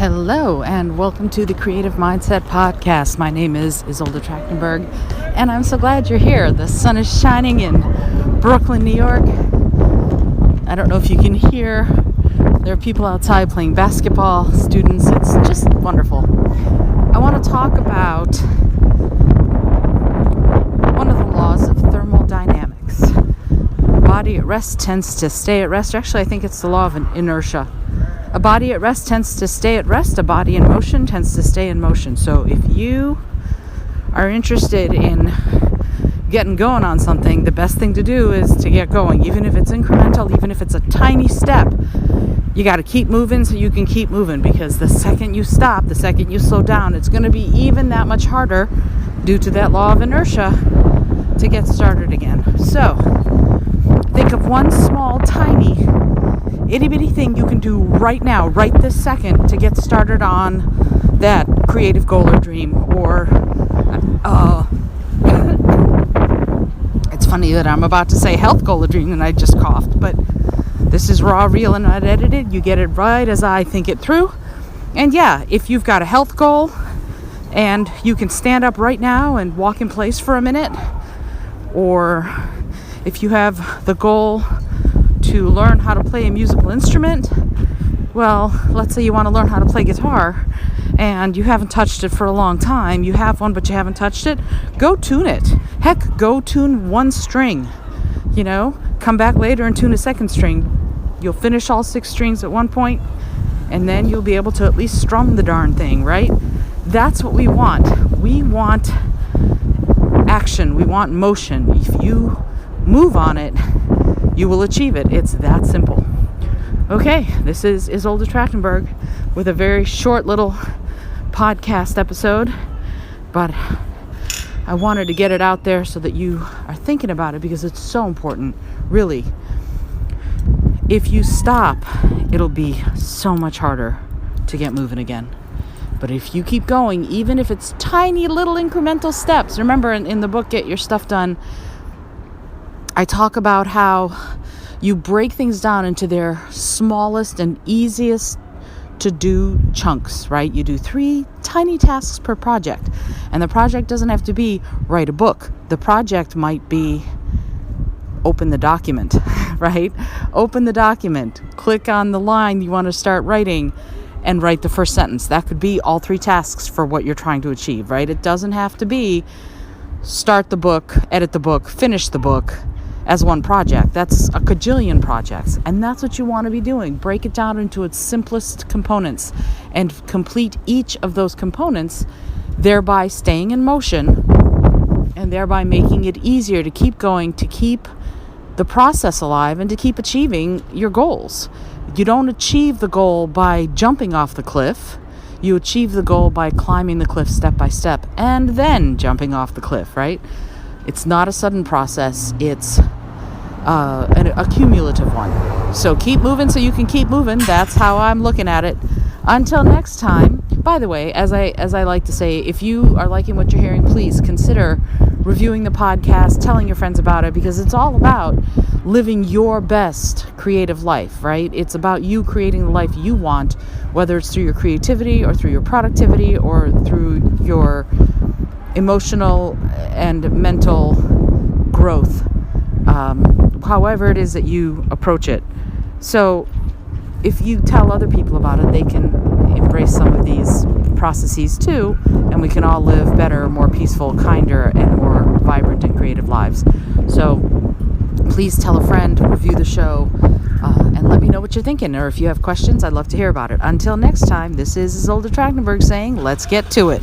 Hello and welcome to the Creative Mindset Podcast. My name is Isolde Trachtenberg and I'm so glad you're here. The sun is shining in Brooklyn, New York. I don't know if you can hear. There are people outside playing basketball, students. It's just wonderful. I want to talk about one of the laws of thermodynamics. A body at rest tends to stay at rest. Actually, I think it's the law of inertia. A body at rest tends to stay at rest. A body in motion tends to stay in motion. So if you are interested in getting going on something, the best thing to do is to get going. Even if it's incremental, even if it's a tiny step, you got to keep moving so you can keep moving, because the second you stop, the second you slow down, it's going to be even that much harder due to that law of inertia to get started again. So think of one small, tiny itty-bitty thing you can do right now, right this second, to get started on that creative goal or dream. Or it's funny that I'm about to say health goal or dream and I just coughed, but this is raw, real, and not edited. You get it right as I think it through. And yeah, if you've got a health goal and you can stand up right now and walk in place for a minute, or if you have the goal to learn how to play a musical instrument, well, let's say you want to learn how to play guitar and you haven't touched it for a long time. You have one, but you haven't touched it. Go tune it. Heck, go tune one string. Come back later and tune a second string. You'll finish all 6 strings at one point, and then you'll be able to at least strum the darn thing, right? That's what we want. We want action. We want motion. If you move on it, you will achieve it. It's that simple. Okay, this is Isolde Trachtenberg with a very short little podcast episode, but I wanted to get it out there so that you are thinking about it, because it's so important, really. If you stop, it'll be so much harder to get moving again. But if you keep going, even if it's tiny little incremental steps, remember in the book, Get Your Stuff Done, I talk about how you break things down into their smallest and easiest to do chunks, right? You do 3 tiny tasks per project. And the project doesn't have to be write a book. The project might be open the document, right? Open the document, click on the line you want to start writing, and write the first sentence. That could be all 3 tasks for what you're trying to achieve, right? It doesn't have to be start the book, edit the book, finish the book as one project. That's a cajillion projects, and that's what you want to be doing. Break it down into its simplest components and complete each of those components, thereby staying in motion and thereby making it easier to keep going, to keep the process alive, and to keep achieving your goals. You don't achieve the goal by jumping off the cliff. You achieve the goal by climbing the cliff step by step and then jumping off the cliff, right? It's not a sudden process. It's a cumulative one. So keep moving so you can keep moving. That's how I'm looking at it. Until next time. By the way, as I like to say, if you are liking what you're hearing, please consider reviewing the podcast, telling your friends about it, because it's all about living your best creative life, right? It's about you creating the life you want, whether it's through your creativity or through your productivity or through your emotional and mental growth, however it is that you approach it. So if you tell other people about it, they can embrace some of these processes too, and we can all live better, more peaceful, kinder, and more vibrant and creative lives. So please tell a friend, review the show, and let me know what you're thinking, or if you have questions, I'd love to hear about it. Until next time, this is Isolde Trachtenberg saying, let's get to it.